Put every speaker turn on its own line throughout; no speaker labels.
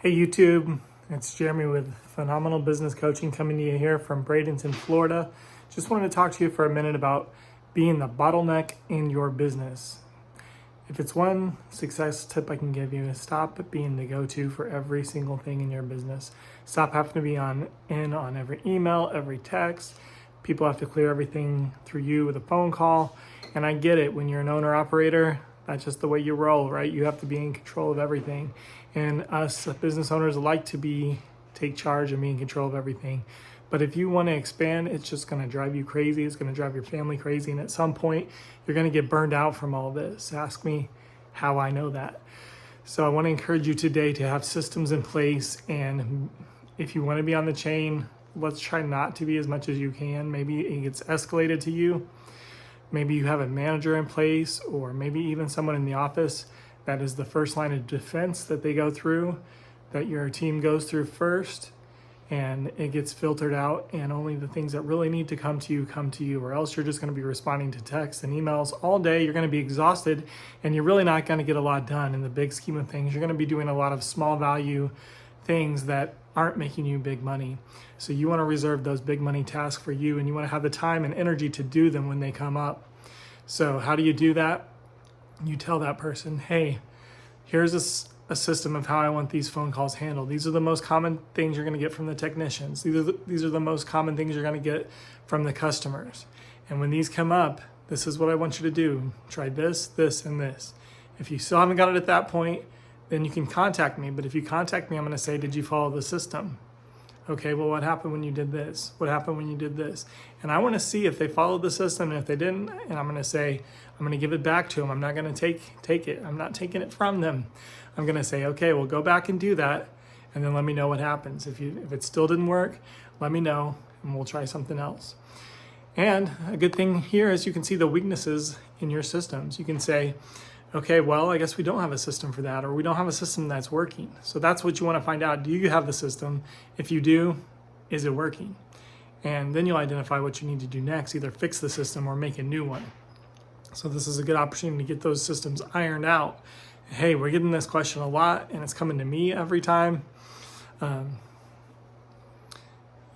Hey YouTube, it's Jeremy with Phenomenal Business Coaching coming to you here from Bradenton, Florida. Just wanted to talk to you for a minute about being the bottleneck in your business. If it's one success tip I can give you is stop being the go-to for every single thing in your business. Stop having to be on every email, every text. People have to clear everything through you with a phone call. And I get it, when you're an owner operator, that's just the way you roll, right? You have to be in control of everything. And us business owners like to take charge and be in control of everything. But if you want to expand, it's just going to drive you crazy. It's going to drive your family crazy. And at some point, you're going to get burned out from all this. Ask me how I know that. So I want to encourage you today to have systems in place. And if you want to be on the chain, let's try not to be as much as you can. Maybe it gets escalated to you. Maybe you have a manager in place, or maybe even someone in the office that is the first line of defense that they go through, that your team goes through first, and it gets filtered out, and only the things that really need to come to you, or else you're just going to be responding to texts and emails all day. You're going to be exhausted, and you're really not going to get a lot done in the big scheme of things. You're going to be doing a lot of small value things that aren't making you big money. So you want to reserve those big money tasks for you, and you want to have the time and energy to do them when they come up. So how do you do that? You tell that person, hey, here's a system of how I want these phone calls handled. These are the most common things you're going to get from the technicians. These are the most common things you're going to get from the customers. And when these come up, this is what I want you to do. Try this, this, and this. If you still haven't got it at that point, then you can contact me. But if you contact me, I'm going to say, did you follow the system? Okay, well, what happened when you did this? What happened when you did this? And I want to see if they followed the system, and if they didn't, and I'm going to say, I'm going to give it back to them. I'm not going to take it. I'm not taking it from them. I'm going to say, okay, well, go back and do that, and then let me know what happens. If it still didn't work, let me know, and we'll try something else. And a good thing here is you can see the weaknesses in your systems. You can say, okay, well, I guess we don't have a system for that, or we don't have a system that's working. So that's what you want to find out. Do you have the system? If you do, is it working? And then you'll identify what you need to do next, either fix the system or make a new one. So this is a good opportunity to get those systems ironed out. Hey, we're getting this question a lot, and it's coming to me every time. I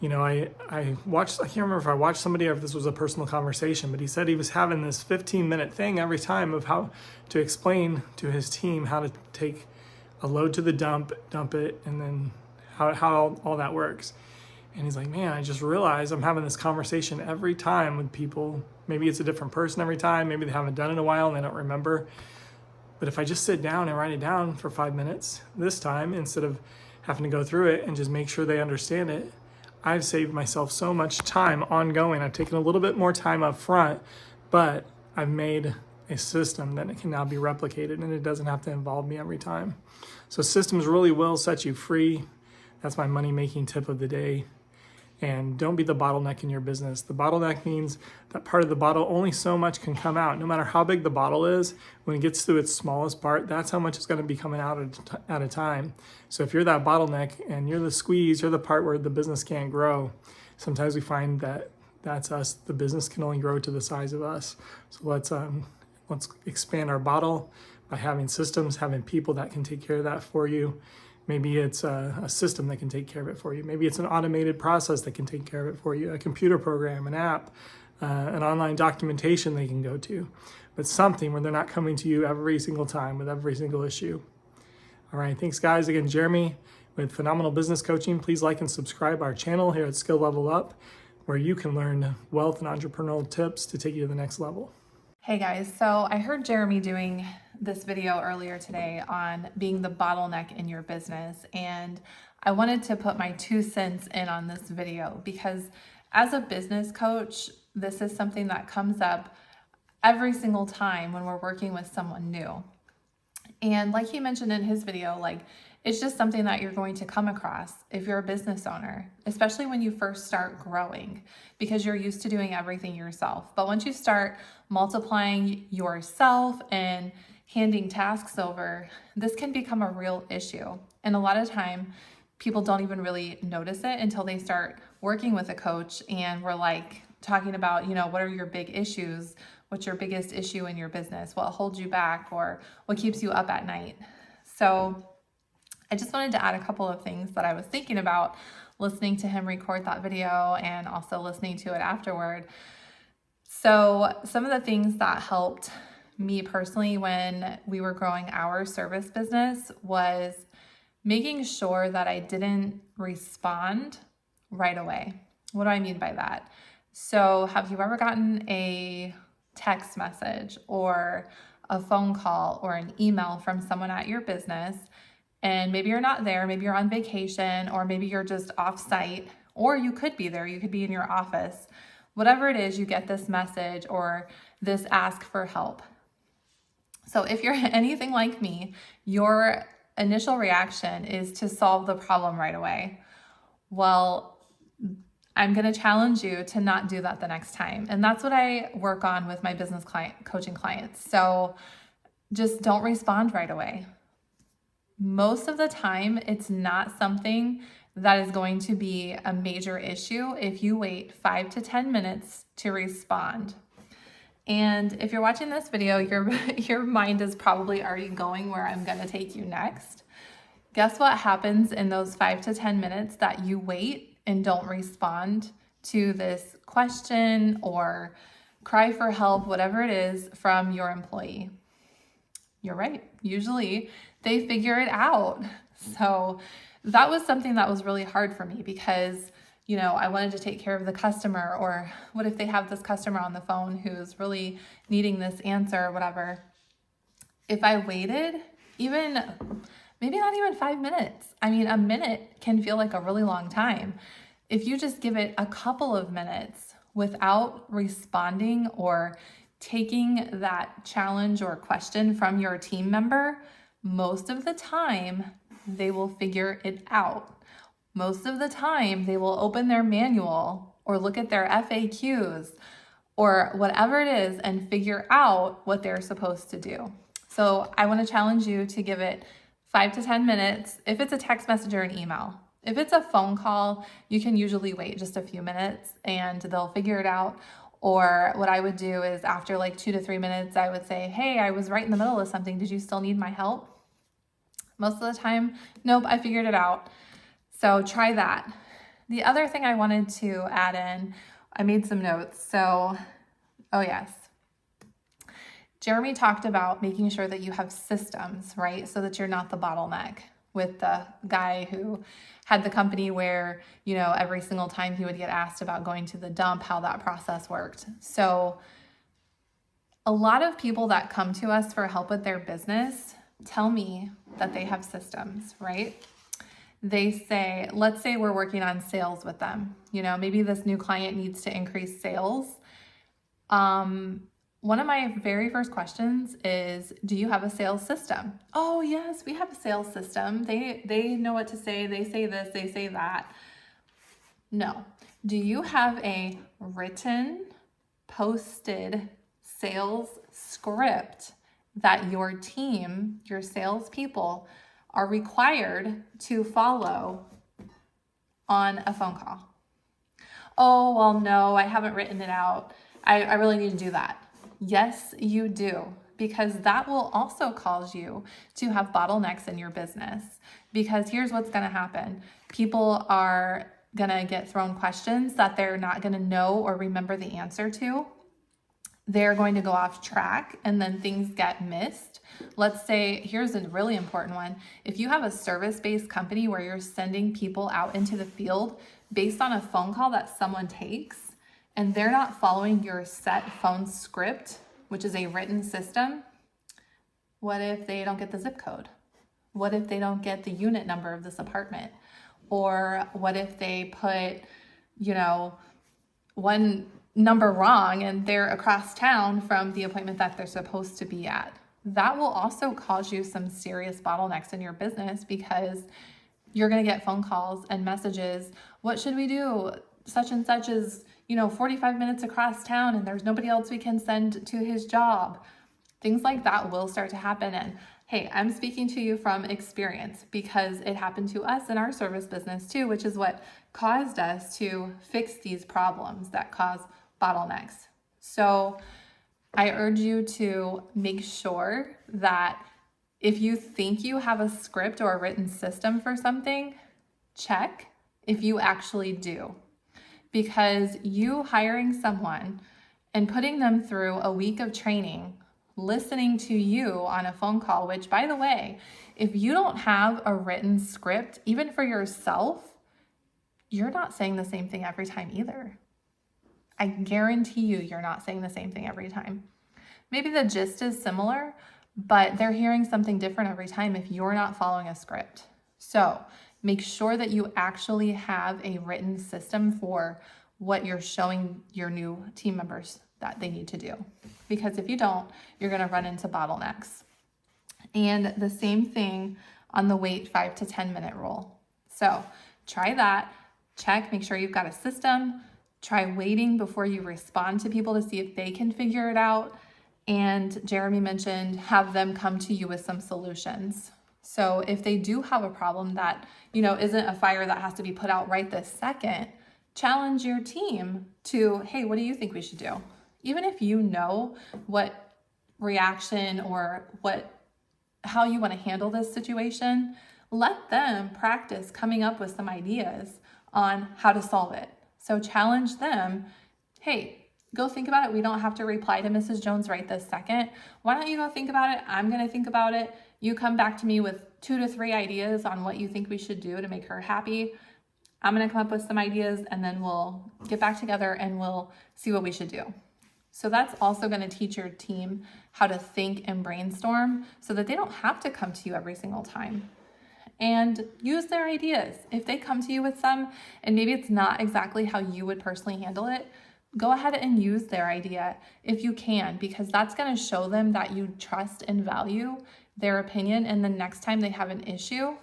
can't remember if I watched somebody or if this was a personal conversation, but he said he was having this 15-minute thing every time of how to explain to his team how to take a load to the dump it, and then how all that works. And he's like, man, I just realized I'm having this conversation every time with people. Maybe it's a different person every time. Maybe they haven't done it in a while and they don't remember. But if I just sit down and write it down for 5 minutes this time, instead of having to go through it and just make sure they understand it, I've saved myself so much time ongoing. I've taken a little bit more time up front, but I've made a system that it can now be replicated, and it doesn't have to involve me every time. So systems really will set you free. That's my money-making tip of the day. And don't be the bottleneck in your business. The bottleneck means that part of the bottle, only so much can come out. No matter how big the bottle is, when it gets to its smallest part, that's how much is going to be coming out at a time. So if you're that bottleneck and you're the squeeze, you're the part where the business can't grow. Sometimes we find that that's us. The business can only grow to the size of us. So let's expand our bottle by having systems, having people that can take care of that for you. Maybe it's a system that can take care of it for you. Maybe it's an automated process that can take care of it for you, a computer program, an app, an online documentation they can go to, but something where they're not coming to you every single time with every single issue. All right, thanks guys. Again, Jeremy with Phenomenal Business Coaching. Please like and subscribe our channel here at Skill Level Up, where you can learn wealth and entrepreneurial tips to take you to the next level.
Hey guys, so I heard Jeremy doing this video earlier today on being the bottleneck in your business, and I wanted to put my 2 cents in on this video because as a business coach, this is something that comes up every single time when we're working with someone new. And like he mentioned in his video, it's just something that you're going to come across if you're a business owner, especially when you first start growing, because you're used to doing everything yourself. But once you start multiplying yourself and handing tasks over, this can become a real issue. And a lot of time, people don't even really notice it until they start working with a coach, and we're talking about, what are your big issues? What's your biggest issue in your business? What holds you back, or what keeps you up at night? So I just wanted to add a couple of things that I was thinking about listening to him record that video and also listening to it afterward. So some of the things that helped me personally when we were growing our service business was making sure that I didn't respond right away. What do I mean by that? So have you ever gotten a text message or a phone call or an email from someone at your business, and maybe you're not there, maybe you're on vacation, or maybe you're just off site, or you could be there, you could be in your office. Whatever it is, you get this message or this ask for help. So if you're anything like me, your initial reaction is to solve the problem right away. Well, I'm going to challenge you to not do that the next time. And that's what I work on with my business coaching clients. So just don't respond right away. Most of the time, it's not something that is going to be a major issue if you wait 5 to 10 minutes to respond. And if you're watching this video, your mind is probably already going where I'm going to take you next. Guess what happens in those 5 to 10 minutes that you wait and don't respond to this question or cry for help, whatever it is, from your employee? You're right. Usually they figure it out. So that was something that was really hard for me because, I wanted to take care of the customer, or what if they have this customer on the phone who's really needing this answer or whatever. If I waited maybe not even 5 minutes. I mean, a minute can feel like a really long time. If you just give it a couple of minutes without responding or taking that challenge or question from your team member, most of the time they will figure it out. Most of the time they will open their manual or look at their FAQs or whatever it is and figure out what they're supposed to do. So I want to challenge you to give it 5 to 10 minutes if it's a text message or an email. If it's a phone call, you can usually wait just a few minutes and they'll figure it out. Or what I would do is after like 2 to 3 minutes, I would say, hey, I was right in the middle of something. Did you still need my help? Most of the time, nope, I figured it out. So try that. The other thing I wanted to add in, I made some notes. So, oh yes. Jeremy talked about making sure that you have systems, right? So that you're not the bottleneck with the guy who had the company where, every single time he would get asked about going to the dump, how that process worked. So a lot of people that come to us for help with their business tell me that they have systems, right? They say, let's say we're working on sales with them. Maybe this new client needs to increase sales. One of my very first questions is, do you have a sales system? Oh yes, we have a sales system. They know what to say. They say this, they say that. No. Do you have a written, posted sales script that your team, your salespeople, are required to follow on a phone call? Oh, well, no, I haven't written it out. I really need to do that. Yes, you do, because that will also cause you to have bottlenecks in your business. Because here's what's going to happen. People are going to get thrown questions that they're not going to know or remember the answer to. They're going to go off track and then things get missed. Let's say, here's a really important one. If you have a service-based company where you're sending people out into the field based on a phone call that someone takes, and they're not following your set phone script, which is a written system, what if they don't get the zip code? What if they don't get the unit number of this apartment? Or what if they put, one number wrong and they're across town from the appointment that they're supposed to be at? That will also cause you some serious bottlenecks in your business because you're going to get phone calls and messages. What should we do? Such and such is, 45 minutes across town and there's nobody else we can send to his job. Things like that will start to happen. And hey, I'm speaking to you from experience because it happened to us in our service business too, which is what caused us to fix these problems that cause bottlenecks. So I urge you to make sure that If you think you have a script or a written system for something, check if you actually do. Because you hiring someone and putting them through a week of training, listening to you on a phone call, which, by the way, if you don't have a written script, even for yourself, you're not saying the same thing every time either. I guarantee you're not saying the same thing every time. Maybe the gist is similar, but they're hearing something different every time if you're not following a script. So make sure that you actually have a written system for what you're showing your new team members that they need to do. Because if you don't, you're going to run into bottlenecks. And the same thing on the wait 5 to 10 minute rule. So try that, check, make sure you've got a system, try waiting before you respond to people to see if they can figure it out. And Jeremy mentioned have them come to you with some solutions. So if they do have a problem that, isn't a fire that has to be put out right this second, challenge your team to, hey, what do you think we should do? Even if you know what reaction or how you want to handle this situation, let them practice coming up with some ideas on how to solve it. So challenge them, hey, go think about it. We don't have to reply to Mrs. Jones right this second. Why don't you go think about it? I'm going to think about it. You come back to me with 2 to 3 ideas on what you think we should do to make her happy. I'm going to come up with some ideas and then we'll get back together and we'll see what we should do. So that's also going to teach your team how to think and brainstorm so that they don't have to come to you every single time. And use their ideas. If they come to you with some, and maybe it's not exactly how you would personally handle it, go ahead and use their idea if you can, because that's going to show them that you trust and value their opinion. And the next time they have an issue,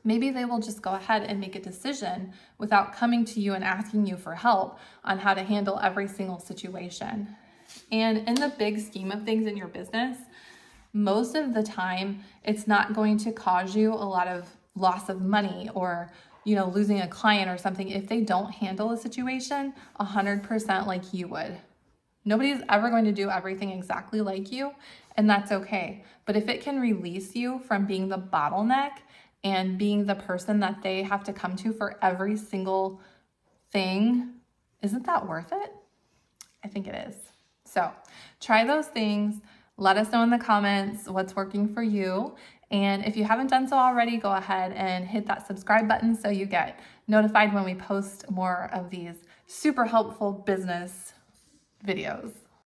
maybe they will just go ahead and make a decision without coming to you and asking you for help on how to handle every single situation. And in the big scheme of things in your business, most of the time, it's not going to cause you a lot of loss of money or, losing a client or something if they don't handle a situation 100% like you would. Nobody's ever going to do everything exactly like you, and that's okay. But if it can release you from being the bottleneck and being the person that they have to come to for every single thing, isn't that worth it? I think it is. So try those things. Let us know in the comments what's working for you. And if you haven't done so already, go ahead and hit that subscribe button so you get notified when we post more of these super helpful business videos.